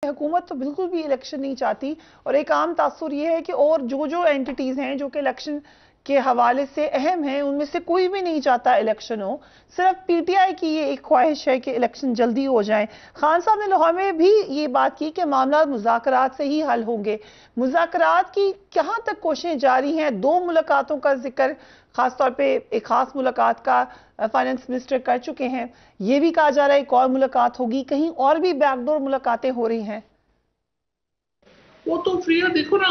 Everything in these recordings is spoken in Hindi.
हुकूमत तो बिल्कुल भी इलेक्शन नहीं चाहती और एक आम तासुर ये है कि और जो जो एंटिटीज हैं जो कि इलेक्शन के हवाले से अहम हैं उनमें से कोई भी नहीं चाहता इलेक्शन हो। सिर्फ पीटीआई की ये एक ख्वाहिश है कि इलेक्शन जल्दी हो जाए। खान साहब ने लाहौर में भी ये बात की कि मामला मुज़ाकरात से ही हल होंगे। मुज़ाकरात की कहाँ तक कोशिशें जारी हैं? 2 मुलाकातों का जिक्र खासतौर पे एक खास मुलाकात का फाइनेंस मिनिस्टर कर चुके हैं। ये भी कहा जा रहा है एक और मुलाकात होगी, कहीं और भी बैकडोर मुलाकातें हो रही हैं। वो तो प्रिया देखो ना,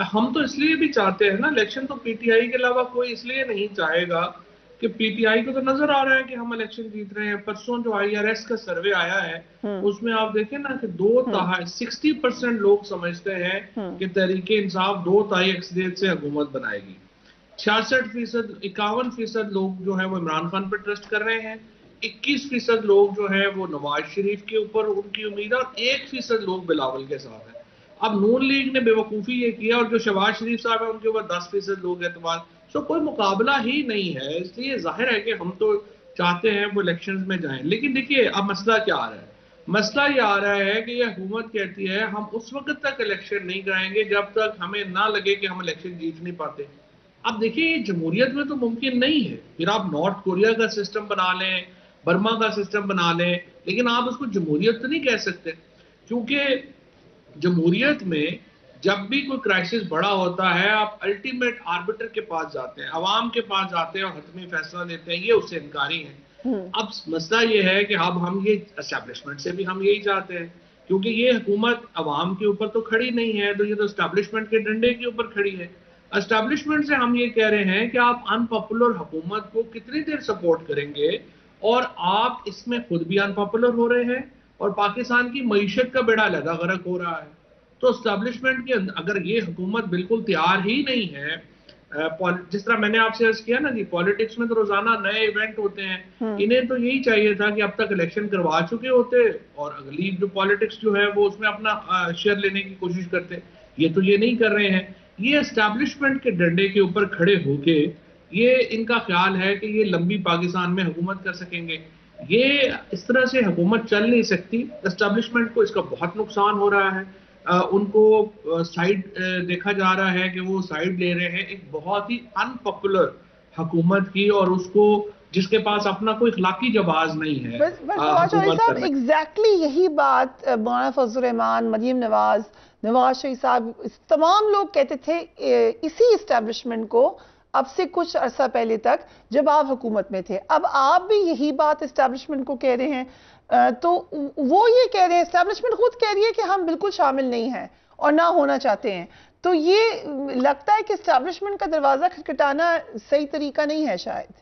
हम तो इसलिए भी चाहते हैं ना इलेक्शन, तो पीटीआई के अलावा कोई इसलिए नहीं चाहेगा कि पीटीआई को तो नजर आ रहा है कि हम इलेक्शन जीत रहे हैं। परसों जो आईआरएस का सर्वे आया है उसमें आप देखें ना कि 60% लोग समझते हैं कि तहरीके इंसाफ 2 तिहाई अक्सरियत से हुकूमत बनाएगी। 66%, 51% लोग जो है वो इमरान खान पर ट्रस्ट कर रहे हैं। 21% लोग जो है वो नवाज शरीफ के ऊपर उनकी उम्मीद है और 1% लोग बिलावल के साथ है। अब नून लीग ने बेवकूफ़ी ये किया और जो शहबाज शरीफ साहब है उनके ऊपर 10% लोग एतमाद। सो कोई मुकाबला ही नहीं है, इसलिए जाहिर है कि हम तो चाहते हैं वो इलेक्शन में जाएं। लेकिन देखिए अब मसला क्या आ रहा है, मसला ये आ रहा है कि यह हुकूमत कहती है हम उस वक्त तक इलेक्शन नहीं कराएंगे जब तक हमें ना लगे कि हम इलेक्शन जीत नहीं पाते। अब देखिए ये जमहूरियत में तो मुमकिन नहीं है। फिर आप नॉर्थ कोरिया का सिस्टम बना लें, बर्मा का सिस्टम बना लें, लेकिन आप उसको जमहूरियत तो नहीं कह सकते, क्योंकि जमहूरियत में जब भी कोई क्राइसिस बड़ा होता है आप अल्टीमेट आर्बिटर के पास जाते हैं, अवाम के पास जाते हैं और हतमी फैसला लेते हैं। ये उससे इनकारी है। अब मसला ये है कि अब हम ये एस्टेब्लिशमेंट से भी हम यही चाहते हैं, क्योंकि ये हुकूमत अवाम के ऊपर तो खड़ी नहीं है, तो ये तो एस्टेब्लिशमेंट के डंडे के ऊपर खड़ी है। एस्टेब्लिशमेंट से हम ये कह रहे हैं कि आप अनपॉपुलर हुकूमत को कितनी देर सपोर्ट करेंगे, और आप इसमें खुद भी अनपॉपुलर हो रहे हैं और पाकिस्तान की मईशत का बेड़ा लगा गर्क हो रहा है। तो एस्टेब्लिशमेंट के अगर ये हुकूमत बिल्कुल तैयार ही नहीं है, जिस तरह मैंने आपसे अर्ज किया ना कि पॉलिटिक्स में तो रोजाना नए इवेंट होते हैं, इन्हें तो यही चाहिए था कि अब तक इलेक्शन करवा चुके होते और अगली जो पॉलिटिक्स जो है वो उसमें अपना शेयर लेने की कोशिश करते। ये तो ये नहीं कर रहे हैं। ये एस्टेब्लिशमेंट के डंडे के ऊपर खड़े होके ये इनका ख्याल है कि ये लंबी पाकिस्तान में हुकूमत कर सकेंगे। ये इस तरह से हुकूमत चल नहीं सकती। एस्टेब्लिशमेंट को इसका बहुत नुकसान हो रहा है। उनको साइड देखा जा रहा है कि वो साइड ले रहे हैं एक बहुत ही अनपॉपुलर हुकूमत की, और उसको जिसके पास अपना कोई इखलाकी जवाब नहीं है बस नवाज साहब एग्जैक्टली यही बात मौलाना फजल रहमान, मरियम नवाज, नवाज शरीफ साहब, तमाम लोग कहते थे इसी एस्टेब्लिशमेंट को अब से कुछ अरसा पहले तक जब आप हुकूमत में थे। अब आप भी यही बात एस्टेब्लिशमेंट को कह रहे हैं। तो वो ये कह रहे हैं, एस्टेब्लिशमेंट खुद कह रही है कि हम बिल्कुल शामिल नहीं हैं और ना होना चाहते हैं। तो ये लगता है कि एस्टेब्लिशमेंट का दरवाजा खटखटाना सही तरीका नहीं है शायद।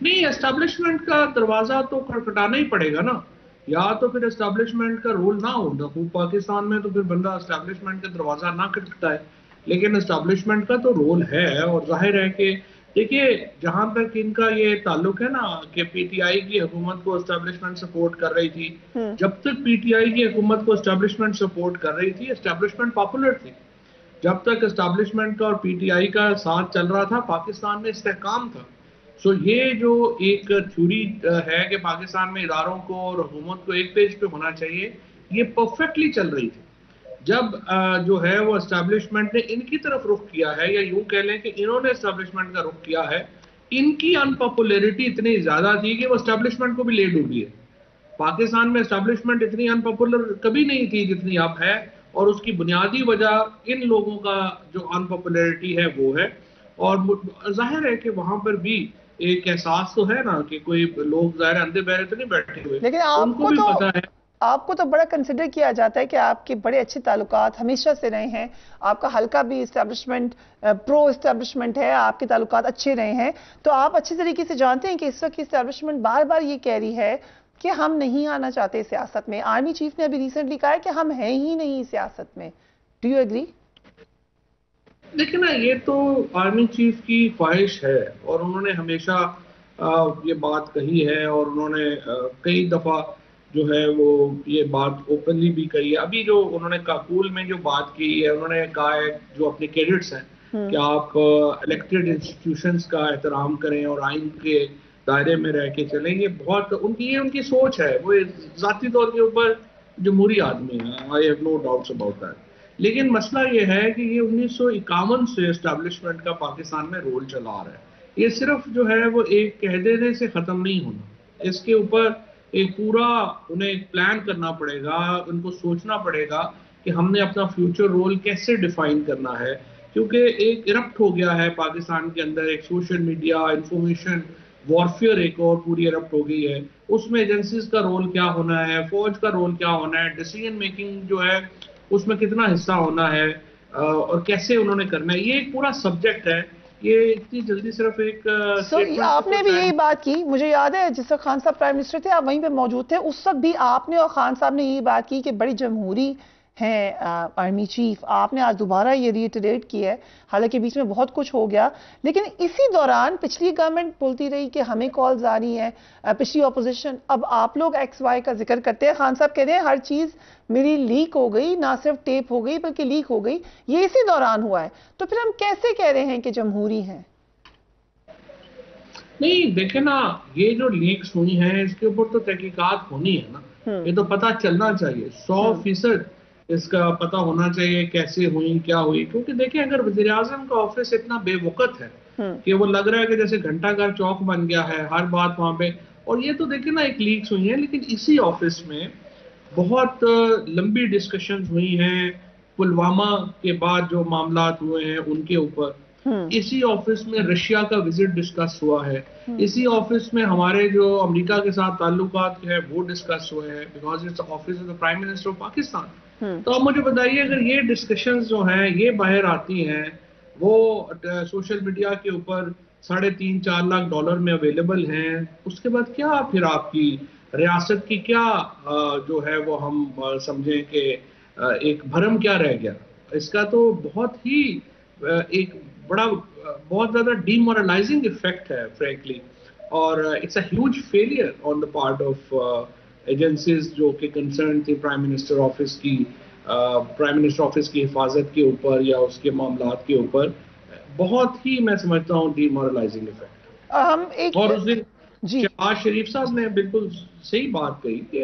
नहीं, एस्टेब्लिशमेंट का दरवाजा तो खटखटाना ही पड़ेगा ना, या तो फिर एस्टेब्लिशमेंट का रोल ना हो पाकिस्तान में, तो फिर बंदा एस्टेब्लिशमेंट का दरवाजा ना खटखटाए। लेकिन एस्टेब्लिशमेंट का तो रोल है, और जाहिर है कि देखिए जहां तक इनका ये ताल्लुक है ना कि पीटीआई की हुकूमत को एस्टेब्लिशमेंट सपोर्ट कर रही थी, जब तक पीटीआई की हुकूमत को एस्टेब्लिशमेंट सपोर्ट कर रही थी एस्टेब्लिशमेंट पॉपुलर थी। जब तक एस्टेब्लिशमेंट का और पीटीआई का साथ चल रहा था पाकिस्तान में इस्तेहकाम था। सो ये जो एक थ्योरी है कि पाकिस्तान में इदारों को और हुकूमत को एक पेज पे होना चाहिए, ये परफेक्टली चल रही थी। जब जो है वो एस्टेब्लिशमेंट ने इनकी तरफ रुख किया है, या यूं कह लें कि इन्होंने एस्टेब्लिशमेंट का रुख किया है, इनकी अनपॉपुलरिटी इतनी ज्यादा थी कि वो एस्टेब्लिशमेंट को भी ले डूबी है। पाकिस्तान में एस्टेब्लिशमेंट इतनी अनपॉपुलर कभी नहीं थी जितनी अब है, और उसकी बुनियादी वजह इन लोगों का जो अनपॉपुलरिटी है वो है। और जाहिर है कि वहां पर भी एक एहसास तो है ना कि कोई लोग जाहिर अंधे बहरे तो नहीं बैठे हुए, लेकिन उनको भी पता है। आपको तो बड़ा कंसिडर किया जाता है कि आपके बड़े अच्छे ताल्लुकात हमेशा से रहे हैं। आपका हल्का भी इस्टेब्लिशमेंट प्रो इस्टेब्लिशमेंट है, आपके ताल्लुकात अच्छे रहे हैं। तो आप अच्छी तरीके से जानते हैं कि इस वक्त इस्टेब्लिशमेंट बार बार ये कह रही है कि हम नहीं आना चाहते सियासत में। आर्मी चीफ ने अभी रिसेंटली कहा है कि हम हैं ही नहीं सियासत में। Do you agree? देखिए ना, ये तो आर्मी चीफ की ख्वाहिश है और उन्होंने हमेशा ये बात कही है, और उन्होंने कई दफा जो है वो ये बात ओपनली भी कही है। अभी जो उन्होंने काबुल में जो बात की है, उन्होंने कहा है जो अपने कैडेट्स हैं कि आप इलेक्टेड इंस्टीट्यूशंस का एहतराम करें और आइन के दायरे में रह के चलें। ये बहुत उनकी सोच है। वो जाती तौर के ऊपर जमहूरी आदमी है, I have no doubts about that. लेकिन मसला ये है कि ये 1951 से एस्टैब्लिशमेंट का पाकिस्तान में रोल चला आ रहा है। ये सिर्फ जो है वो एक कह देने से खत्म नहीं होना, इसके ऊपर एक पूरा उन्हें एक प्लान करना पड़ेगा, उनको सोचना पड़ेगा कि हमने अपना फ्यूचर रोल कैसे डिफाइन करना है। क्योंकि एक इरप्ट हो गया है पाकिस्तान के अंदर, एक सोशल मीडिया इंफॉर्मेशन वॉरफेयर एक और पूरी इरप्ट हो गई है। उसमें एजेंसीज का रोल क्या होना है, फौज का रोल क्या होना है, डिसीजन मेकिंग जो है उसमें कितना हिस्सा होना है और कैसे उन्होंने करना है, ये एक पूरा सब्जेक्ट है। ये इतनी जल्दी सिर्फ एक आपने भी यही बात की, मुझे याद है जिस वक्त खान साहब प्राइम मिनिस्टर थे आप वहीं पे मौजूद थे, उस वक्त भी आपने और खान साहब ने यही बात की कि बड़ी जमहूरी हैं आर्मी चीफ। आपने आज दोबारा ये रिइटरेट किया है, हालांकि बीच में बहुत कुछ हो गया, लेकिन इसी दौरान पिछली गवर्नमेंट बोलती रही कि हमें कॉल्स आ रही हैं, पिछली ऑपोजिशन, अब आप लोग XY का जिक्र करते हैं। खान साहब कह रहे हैं हर चीज मेरी लीक हो गई, ना सिर्फ टेप हो गई बल्कि लीक हो गई, ये इसी दौरान हुआ है। तो फिर हम कैसे कह रहे हैं कि जमहूरी हैं? नहीं देखे ना, ये जो लीक्स हुई हैं इसके ऊपर तो तहकीकात होनी है ना, ये तो पता चलना चाहिए 100% इसका पता होना चाहिए कैसे हुई क्या हुई। क्योंकि देखिए अगर वजीर आजम का ऑफिस इतना बेवकत है कि वो लग रहा है कि जैसे घंटाघर चौक बन गया है, हर बात वहां पे, और ये तो देखिए ना एक लीक्स हुई है, लेकिन इसी ऑफिस में बहुत लंबी डिस्कशंस हुई हैं पुलवामा के बाद जो मामला हुए हैं उनके ऊपर। इसी ऑफिस में रशिया का विजिट डिस्कस हुआ है, इसी ऑफिस में हमारे जो अमेरिका के साथ ताल्लुकात है वो डिस्कस हुए हैं, because it's office of the prime minister of Pakistan. तो आप मुझे बताइए अगर ये डिस्कशंस जो हैं ये बाहर आती हैं, वो सोशल मीडिया के ऊपर $3.5-4 लाख डॉलर में अवेलेबल हैं, उसके बाद क्या फिर आपकी रियासत की क्या जो है वो हम समझें कि एक भरम क्या रह गया। इसका तो बहुत ही एक बड़ा बहुत ज्यादा डीमोरलाइजिंग इफेक्ट है फ्रैंकली, और it's a huge failure on the part of agencies जो कि कंसर्न थी प्राइम मिनिस्टर ऑफिस की हिफाजत के ऊपर या उसके मामलात के ऊपर। बहुत ही मैं समझता हूँ डीमोरलाइजिंग इफेक्ट। हम एक और उस दिन जी शहबाज शरीफ साहब ने बिल्कुल सही बात कही कि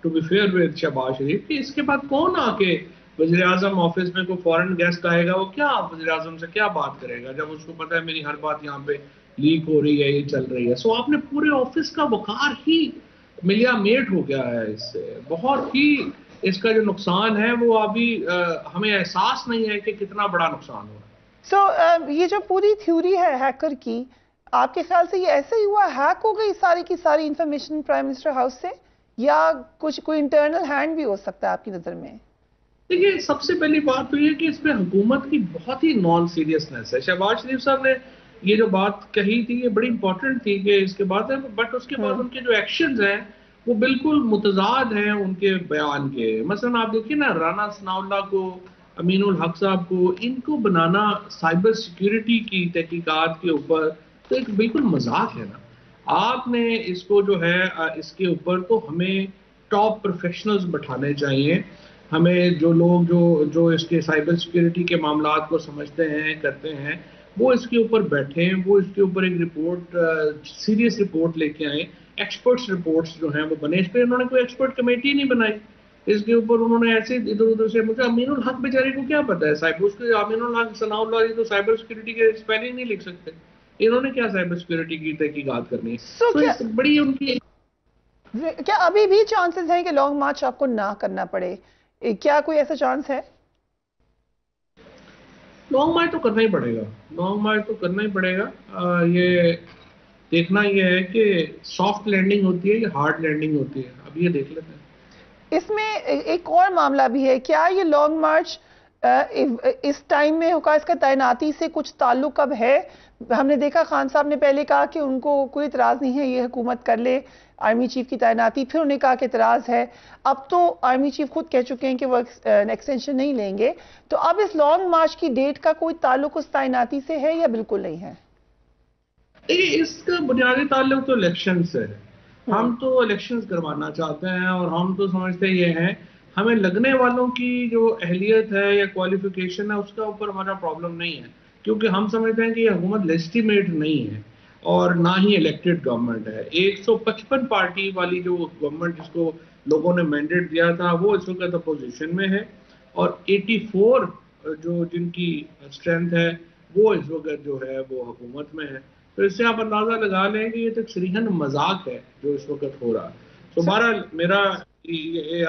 to be fair with Shahbaz Sharif कि इसके बाद कौन आके वजीर आजम ऑफिस में कोई फॉरेन गेस्ट आएगा, वो क्या वजीर आजम से क्या बात करेगा जब उसको पता है मेरी हर बात यहाँ पे लीक हो रही है, ये चल रही है। सो आपने पूरे ऑफिस का वकार ही मिलिया मेट हो गया है इससे। बहुत ही इसका जो नुकसान है वो अभी हमें एहसास नहीं है कि कितना बड़ा नुकसान हुआ। ये जो पूरी थ्योरी है हैकर की, आपके ख्याल से ये ऐसे ही हुआ, हैक हो गई सारी की सारी इंफॉर्मेशन प्राइम मिनिस्टर हाउस से, या कुछ कोई इंटरनल हैंड भी हो सकता है आपकी नजर में? देखिए सबसे पहली बात तो ये कि इसमें हुकूमत की बहुत ही नॉन सीरियसनेस है। शहबाज शरीफ साहब ने ये जो बात कही थी ये बड़ी इंपॉर्टेंट थी कि इसके बाद है, बट उसके बाद उनके जो एक्शंस हैं वो बिल्कुल मुतजाद हैं उनके बयान के। मसलन आप देखिए ना, राना सनाउल्लाह को, अमीनुल हक साहब को, इनको बनाना साइबर सिक्योरिटी की तहकीकात के ऊपर तो एक बिल्कुल मजाक है ना। आपने इसको जो है इसके ऊपर तो हमें टॉप प्रोफेशनल्स बैठाने चाहिए, हमें जो लोग जो इसके साइबर सिक्योरिटी के मामलात को समझते हैं करते हैं वो इसके ऊपर बैठे, वो इसके ऊपर एक रिपोर्ट सीरियस रिपोर्ट लेके आए, एक्सपर्ट्स रिपोर्ट्स जो हैं वो बने। इस पर इन्होंने कोई एक्सपर्ट कमेटी नहीं बनाई, इसके ऊपर उन्होंने ऐसे इधर उधर से, मुझे अमीनुल हक बेचारे को क्या पता है साइबर, उसके अमीनुल हक सनाउल्लाह ये तो साइबर सिक्योरिटी के स्पेलिंग नहीं लिख सकते, इन्होंने क्या साइबर सिक्योरिटी की तहकीकात करनी है। तो बड़ी उनकी क्या अभी भी चांसेस हैं कि लॉन्ग मार्च आपको ना करना पड़े? क्या कोई ऐसा चांस है? लॉन्ग मार्च तो करना ही पड़ेगा, लॉन्ग मार्च तो करना ही पड़ेगा। ये देखना ये है कि सॉफ्ट लैंडिंग होती है या हार्ड लैंडिंग होती है, अब ये देख लेते हैं। इसमें एक और मामला भी है, क्या ये लॉन्ग मार्च इस टाइम में होगा, इसका तैनाती से कुछ ताल्लुक अब है? हमने देखा खान साहब ने पहले कहा कि उनको कोई इतराज नहीं है ये हुकूमत कर ले आर्मी चीफ की तैनाती, फिर उन्हें कहा कि इतराज है। अब तो आर्मी चीफ खुद कह चुके हैं कि वो एक्सटेंशन नहीं लेंगे। तो अब इस लॉन्ग मार्च की डेट का कोई ताल्लुक उस तैनाती से है या बिल्कुल नहीं है? देखिए इसका बुनियादी ताल्लुक तो इलेक्शन से है। हम तो इलेक्शंस करवाना चाहते हैं और हम तो समझते ये हैं हमें लगने वालों की जो अहलियत है या क्वालिफिकेशन है उसका ऊपर हमारा प्रॉब्लम नहीं है, क्योंकि हम समझते हैं कि ये हुकूमत लेजिटिमेट नहीं है और ना ही इलेक्टेड गवर्नमेंट है। 155 पार्टी वाली जो गवर्नमेंट जिसको लोगों ने मैंडेट दिया था वो इस वक्त अपोजिशन में है, और 84 जो जिनकी स्ट्रेंथ है वो इस वक्त जो है वो हुकूमत में है। तो इससे आप अंदाजा लगा लें कि ये तो सरीहन मजाक है जो इस वक्त हो रहा है। तो बहरहाल मेरा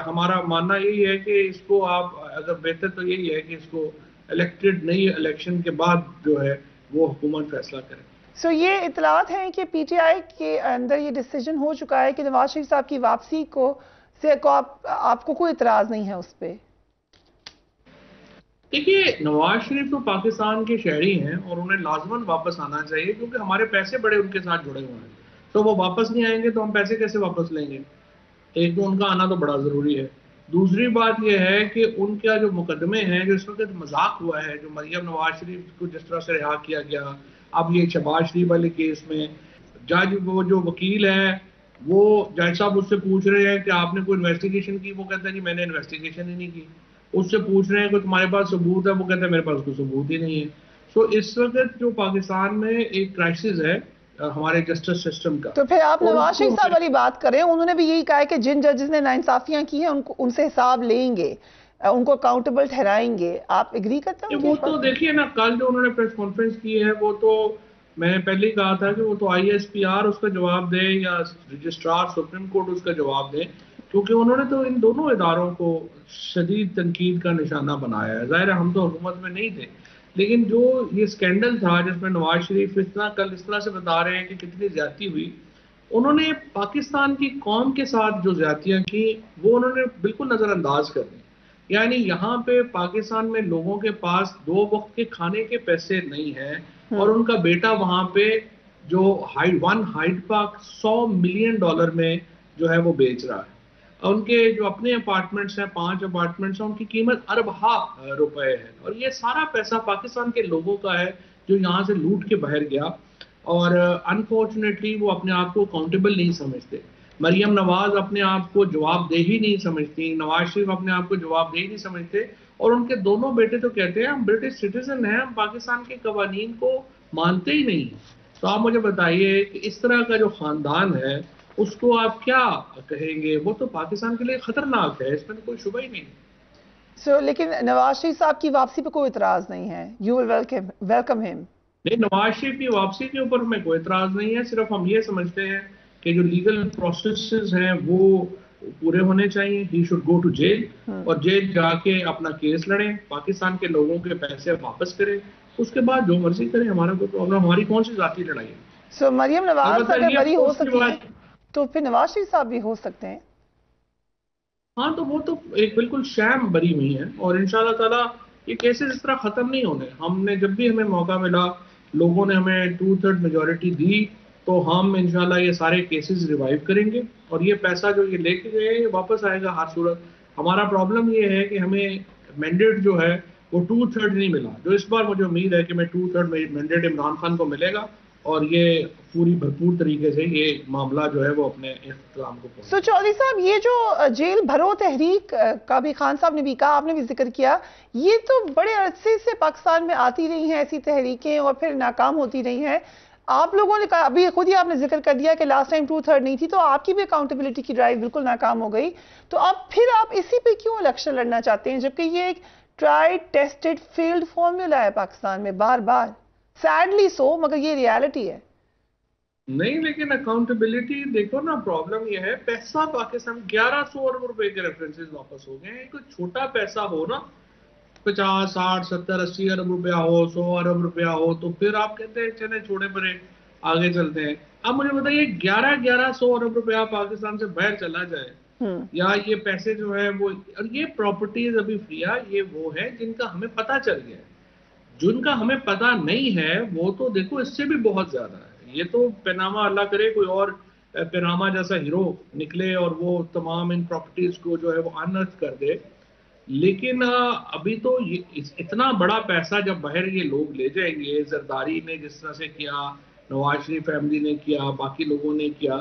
हमारा मानना यही है कि इसको आप अगर बेहतर तो यही है कि इसको इलेक्टेड नई इलेक्शन के बाद जो है वो हुकूमत फैसला करे। सो ये इतलात हैं कि पीटीआई के अंदर ये डिसीजन हो चुका है कि नवाज शरीफ साहब की वापसी को आपको कोई इतराज नहीं है उस पर? देखिए, नवाज शरीफ तो पाकिस्तान के शहरी हैं और उन्हें लाजमन वापस आना चाहिए, क्योंकि हमारे पैसे बड़े उनके साथ जुड़े हुए हैं। तो वो वापस नहीं आएंगे तो हम पैसे कैसे वापस लेंगे? एक तो उनका आना तो बड़ा जरूरी है। दूसरी बात यह है कि उनका जो मुकदमे हैं, जो इस वक्त मजाक हुआ है, जो मरियम नवाज शरीफ को जिस तरह से रिहा किया गया, अब ये शहबाज शरीफ वाले केस में जज वो जो वकील है वो जज साहब उससे पूछ रहे हैं कि आपने कोई इन्वेस्टिगेशन की? वो कहता है कि मैंने इन्वेस्टिगेशन ही नहीं की। उससे पूछ रहे हैं कि तुम्हारे पास सबूत है? वो कहता है मेरे पास कोई सबूत ही नहीं है। सो इस वक्त जो पाकिस्तान में एक क्राइसिस है हमारे जस्टिस सिस्टम का। तो फिर आप और नवाज शरीफ साहब उसको वाली बात करें, उन्होंने भी यही कहा है कि जिन जजेस ने नाइंसाफियां की हैं उनको उनसे हिसाब लेंगे, उनको अकाउंटेबल ठहराएंगे। आप एग्री करते हैं वो उनके तो बात? देखिए ना, कल जो उन्होंने प्रेस कॉन्फ्रेंस की है वो तो मैंने पहले ही कहा था कि वो तो आईएसपीआर उसका जवाब दे या रजिस्ट्रार सुप्रीम कोर्ट उसका जवाब दे, क्योंकि उन्होंने तो इन दोनों इदारों को शदीद तनकीद का निशाना बनाया है। जाहिर है हम तो हुकूमत में नहीं थे, लेकिन जो ये स्कैंडल था जिसमें नवाज शरीफ कल इस तरह से बता रहे हैं कि कितनी ज्यादती हुई, उन्होंने पाकिस्तान की कौम के साथ जो ज्यादतियां की वो उन्होंने बिल्कुल नजरअंदाज कर दी। यानी यहाँ पे पाकिस्तान में लोगों के पास 2 वक्त के खाने के पैसे नहीं है, और उनका बेटा वहां पे जो हाइड पार्क $100 मिलियन में जो है वो बेच रहा है। उनके जो अपने अपार्टमेंट्स हैं, 5 अपार्टमेंट्स हैं, उनकी कीमत अरबा रुपए है, और ये सारा पैसा पाकिस्तान के लोगों का है जो यहाँ से लूट के बाहर गया। और अनफॉर्चुनेटली वो अपने आप को अकाउंटेबल नहीं समझते। मरियम नवाज अपने आप को जवाबदेही नहीं समझती, नवाज शरीफ अपने आप को जवाबदेही नहीं समझते, और उनके दोनों बेटे तो कहते हैं हम ब्रिटिश सिटीजन हैं, हम पाकिस्तान के कवानीन को मानते ही नहीं। तो आप मुझे बताइए कि इस तरह का जो खानदान है उसको आप क्या कहेंगे? वो तो पाकिस्तान के लिए खतरनाक है, इसमें तो कोई शुबा ही नहीं। लेकिन नवाज शरीफ साहब की वापसी पे कोई इतराज नहीं है? You will welcome him? नहीं, नवाज शरीफ की वापसी के ऊपर हमें कोई इतराज नहीं है। सिर्फ हम ये समझते हैं कि जो लीगल प्रोसेसेस हैं वो पूरे होने चाहिए। He should go to jail, और जेल जाके अपना केस लड़ें, पाकिस्तान के लोगों के पैसे वापस करें, उसके बाद जो मर्जी करें, हमारा कोई प्रॉब्लम, हमारी कौन सी जाती लड़ाई है। मरियम नवाज अगर बरी हो सकती है तो फिर नवाज शरीफ साहब भी हो सकते हैं? हाँ, तो वो तो एक बिल्कुल शैम बरी हुई है, और इंशाल्लाह ताला ये केसेस इस तरह खत्म नहीं होने। हमने जब भी हमें मौका मिला, लोगों ने हमें 2/3 मेजोरिटी दी, तो हम इंशाल्लाह ये सारे केसेस रिवाइव करेंगे, और ये पैसा जो ये लेके गए वापस आएगा हर सूरत। हमारा प्रॉब्लम ये है कि हमें मैंडेट जो है वो 2/3 नहीं मिला, जो इस बार मुझे उम्मीद है कि मैं 2/3 मैंडेट इमरान खान को मिलेगा, और ये पूरी भरपूर तरीके से ये मामला जो है वो अपने इख्तिताम को पहुंचे। चौधरी साहब, ये जो जेल भरो तहरीक का भी खान साहब ने भी कहा, आपने भी जिक्र किया, ये तो बड़े अरसे से पाकिस्तान में आती रही हैं ऐसी तहरीकें और फिर नाकाम होती रही हैं। आप लोगों ने कहा, अभी खुद ही आपने जिक्र कर दिया कि लास्ट टाइम 2/3 नहीं थी, तो आपकी भी अकाउंटेबिलिटी की ड्राइव बिल्कुल नाकाम हो गई। तो अब फिर आप इसी पे क्यों इलेक्शन लड़ना चाहते हैं, जबकि ये एक ट्राइड टेस्टेड फेल्ड फॉर्मूला है पाकिस्तान में बार बार? सैडली सो, मगर ये रियलिटी है। नहीं, लेकिन अकाउंटेबिलिटी देखो ना, प्रॉब्लम यह है पैसा पाकिस्तान 1100 अरब रुपए के रेफरेंसेस वापस हो गए हैं। कोई छोटा पैसा हो ना, 50, 60, 70, 80 अरब रुपया हो, 100 अरब रुपया हो, तो फिर आप कहते हैं चले छोड़े परे आगे चलते हैं। अब मुझे बताइए 1100 अरब रुपया पाकिस्तान से बाहर चला जाए, या ये पैसे जो है वो, और ये प्रॉपर्टीज अभी फ्रिया, ये वो है जिनका हमें पता चल गया है। जिनका हमें पता नहीं है वो तो देखो इससे भी बहुत ज्यादा है। ये तो पैनामा, अल्लाह करे कोई और पैनामा जैसा हीरो निकले और वो तमाम इन प्रॉपर्टीज को जो है वो अनर्थ कर दे। लेकिन अभी तो ये इतना बड़ा पैसा जब बाहर ये लोग ले जाएंगे, जरदारी ने जिस तरह से किया, नवाज शरीफ फैमिली ने किया, बाकी लोगों ने किया,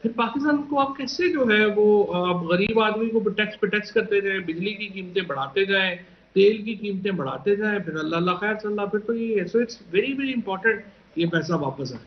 फिर पाकिस्तान को आप कैसे जो है वो आप गरीब आदमी को टैक्स पे टैक्स करते जाए, बिजली की कीमतें बढ़ाते जाए, तेल की कीमतें बढ़ाते जाए, फिर अल्लाह खैर सल्ला, फिर तो ये, so it's very very important ये पैसा वापस आए।